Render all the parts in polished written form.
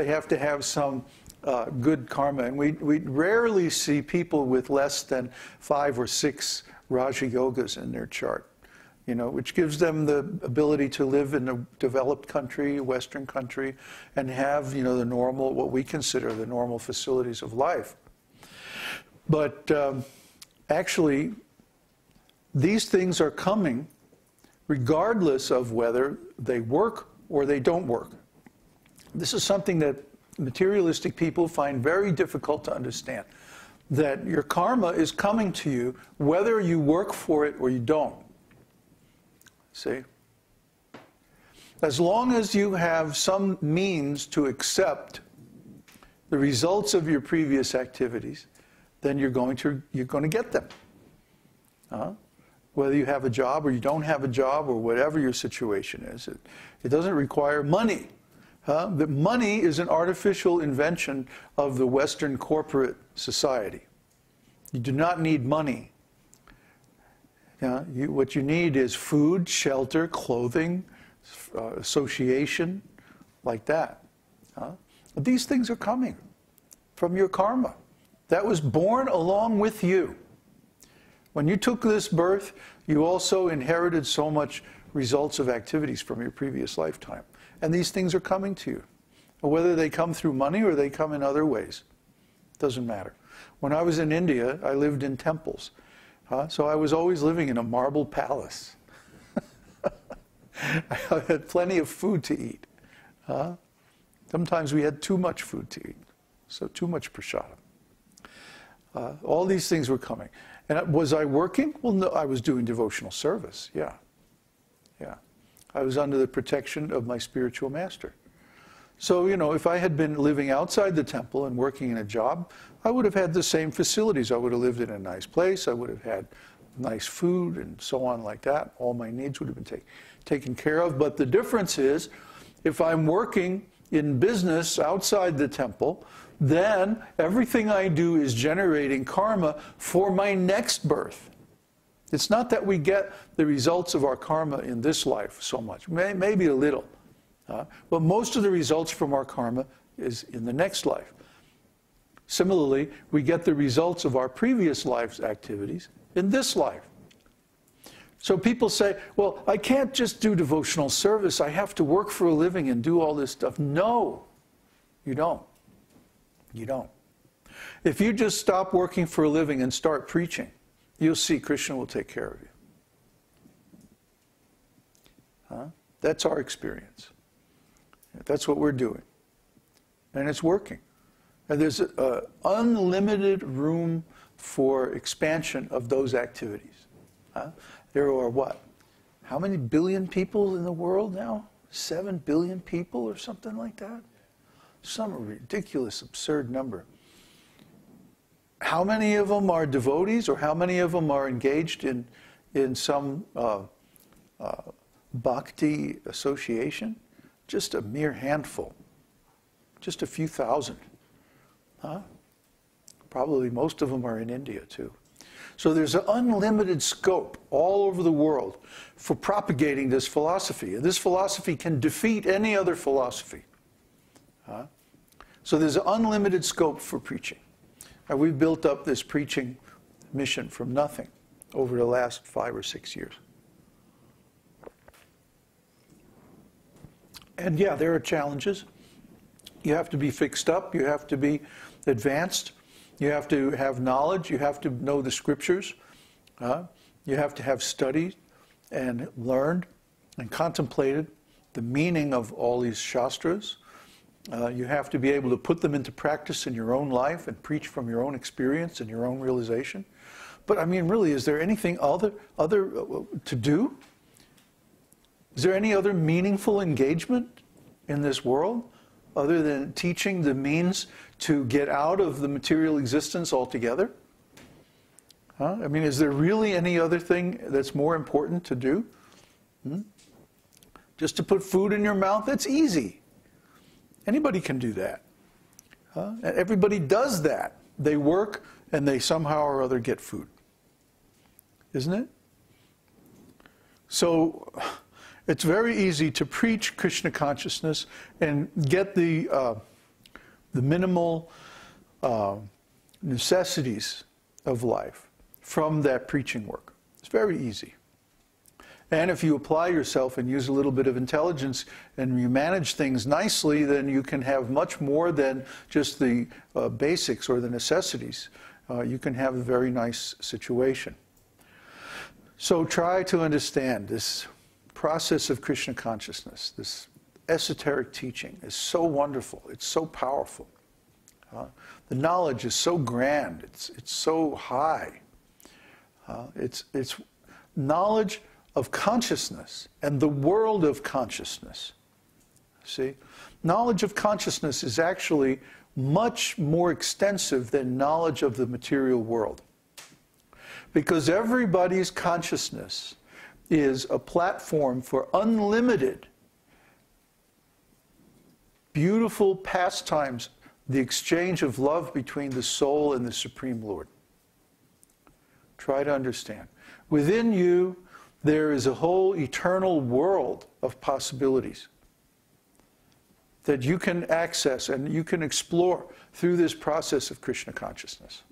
they have to have some good karma. And we rarely see people with less than 5 or 6 Raja Yogas in their chart, you know, which gives them the ability to live in a developed country, Western country, and have, you know, the normal, what we consider the normal facilities of life. But actually, these things are coming regardless of whether they work or they don't work. This is something that materialistic people find very difficult to understand, that your karma is coming to you whether you work for it or you don't. See? As long as you have some means to accept the results of your previous activities, then you're going to get them. Whether you have a job or you don't have a job or whatever your situation is, it doesn't require money. The money is an artificial invention of the Western corporate society. You do not need money. What you need is food, shelter, clothing, association, like that. But these things are coming from your karma. That was born along with you. When you took this birth, you also inherited so much results of activities from your previous lifetime. And these things are coming to you. Whether they come through money or they come in other ways, doesn't matter. When I was in India, I lived in temples. So I was always living in a marble palace. I had plenty of food to eat. Sometimes we had too much food to eat, so too much prasadam. All these things were coming. And was I working? Well, no, I was doing devotional service, yeah. I was under the protection of my spiritual master. So, you know, if I had been living outside the temple and working in a job, I would have had the same facilities. I would have lived in a nice place. I would have had nice food and so on like that. All my needs would have been taken care of. But the difference is, if I'm working in business outside the temple, then everything I do is generating karma for my next birth. It's not that we get the results of our karma in this life so much, maybe a little. But most of the results from our karma is in the next life. Similarly, we get the results of our previous life's activities in this life. So people say, well, I can't just do devotional service. I have to work for a living and do all this stuff. No, you don't. You don't. If you just stop working for a living and start preaching, you'll see Krishna will take care of you. That's our experience. That's what we're doing. And it's working. And there's unlimited room for expansion of those activities. There are what? How many billion people in the world now? 7 billion people or something like that? Some ridiculous, absurd number. How many of them are devotees, or how many of them are engaged in some bhakti association? Just a mere handful. Just a few thousand. Probably most of them are in India too. So there's an unlimited scope all over the world for propagating this philosophy. And this philosophy can defeat any other philosophy. So there's an unlimited scope for preaching. And we've built up this preaching mission from nothing over the last 5 or 6 years. And yeah, there are challenges. You have to be fixed up. You have to be advanced. You have to have knowledge. You have to know the scriptures. You have to have studied and learned and contemplated the meaning of all these shastras. You have to be able to put them into practice in your own life and preach from your own experience and your own realization. But I mean, really, is there anything other to do? Is there any other meaningful engagement in this world other than teaching the means to get out of the material existence altogether? I mean, is there really any other thing that's more important to do? Just to put food in your mouth? That's easy. Anybody can do that. Everybody does that. They work and they somehow or other get food. Isn't it? So it's very easy to preach Krishna consciousness and get the the minimal necessities of life from that preaching work. It's very easy. And if you apply yourself and use a little bit of intelligence and you manage things nicely, then you can have much more than just the basics or the necessities. You can have a very nice situation. So try to understand this process of Krishna consciousness, this esoteric teaching is so wonderful, it's so powerful. The knowledge is so grand, it's so high. It's knowledge of consciousness and the world of consciousness. See? Knowledge of consciousness is actually much more extensive than knowledge of the material world. Because everybody's consciousness is a platform for unlimited, beautiful pastimes, the exchange of love between the soul and the Supreme Lord. Try to understand. Within you, there is a whole eternal world of possibilities that you can access and you can explore through this process of Krishna consciousness.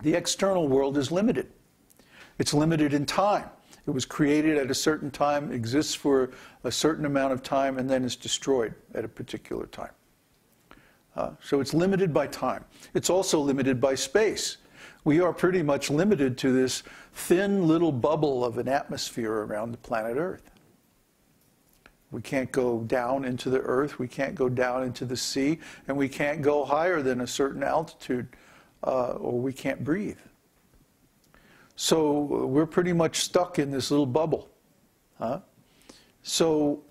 The external world is limited. It's limited in time. It was created at a certain time, exists for a certain amount of time, and then is destroyed at a particular time. So it's limited by time. It's also limited by space. We are pretty much limited to this thin little bubble of an atmosphere around the planet Earth. We can't go down into the earth, we can't go down into the sea, and we can't go higher than a certain altitude, or we can't breathe. So we're pretty much stuck in this little bubble. So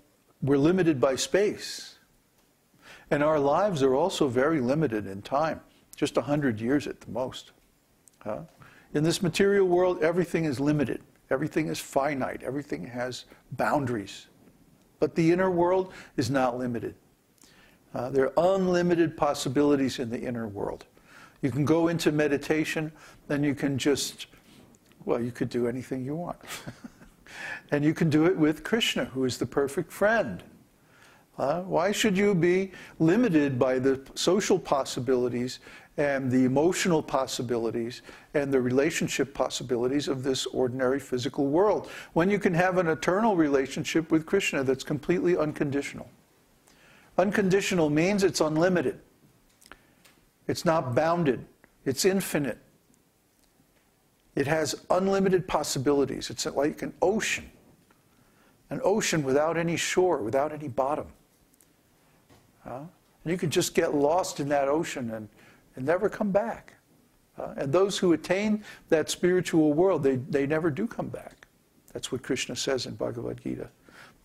we're limited by space. And our lives are also very limited in time, just 100 years at the most. In this material world, everything is limited. Everything is finite. Everything has boundaries. But the inner world is not limited. There are unlimited possibilities in the inner world. You can go into meditation, then you can just, well, you could do anything you want. And you can do it with Krishna, who is the perfect friend. Why should you be limited by the social possibilities and the emotional possibilities and the relationship possibilities of this ordinary physical world, when you can have an eternal relationship with Krishna that's completely unconditional? Unconditional means it's unlimited. It's not bounded. It's infinite. It has unlimited possibilities. It's like an ocean without any shore, without any bottom. And you could just get lost in that ocean and never come back. And those who attain that spiritual world, they never do come back. That's what Krishna says in Bhagavad-gītā.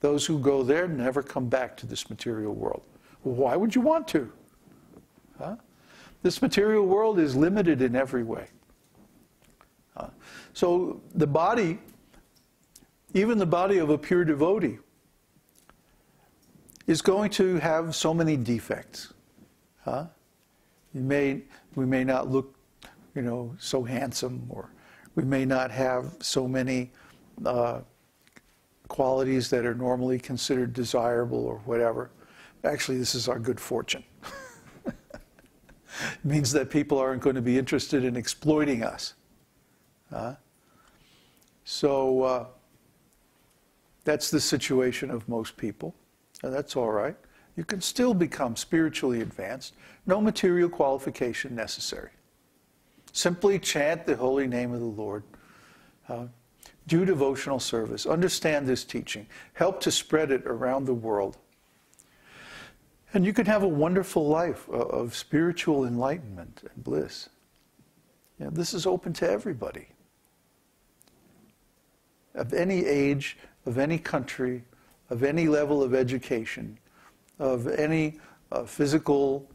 Those who go there never come back to this material world. Well, why would you want to? This material world is limited in every way. So the body, even the body of a pure devotee, is going to have so many defects. We may not look, so handsome, or we may not have so many qualities that are normally considered desirable or whatever. Actually, this is our good fortune. It means that people aren't going to be interested in exploiting us. So that's the situation of most people. And that's all right. You can still become spiritually advanced. No material qualification necessary. Simply chant the holy name of the Lord. Do devotional service. Understand this teaching. Help to spread it around the world. And you can have a wonderful life of spiritual enlightenment and bliss. This is open to everybody. Of any age, of any country, of any level of education, of any physical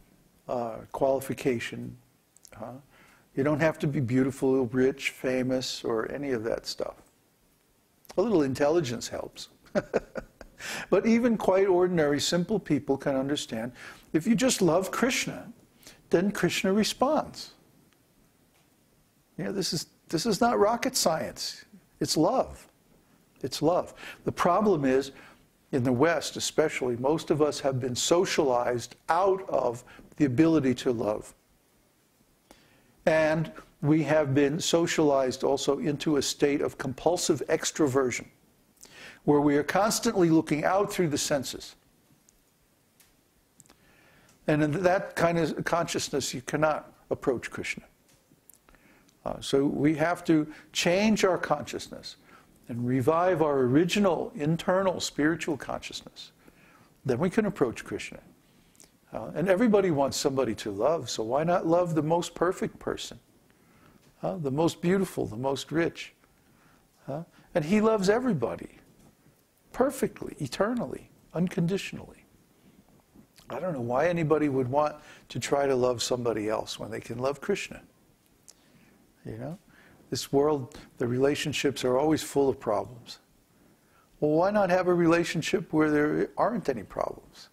qualification. You don't have to be beautiful, rich, famous, or any of that stuff. A little intelligence helps. But even quite ordinary, simple people can understand, if you just love Krishna, then Krishna responds. This is not rocket science. It's love. It's love. The problem is, in the West especially, most of us have been socialized out of the ability to love. And we have been socialized also into a state of compulsive extroversion, where we are constantly looking out through the senses. And in that kind of consciousness, you cannot approach Krishna. So we have to change our consciousness and revive our original internal spiritual consciousness. Then we can approach Krishna. And everybody wants somebody to love, so why not love the most perfect person? The most beautiful, the most rich. And he loves everybody perfectly, eternally, unconditionally. I don't know why anybody would want to try to love somebody else when they can love Krishna. You know? This world, the relationships are always full of problems. Well, why not have a relationship where there aren't any problems?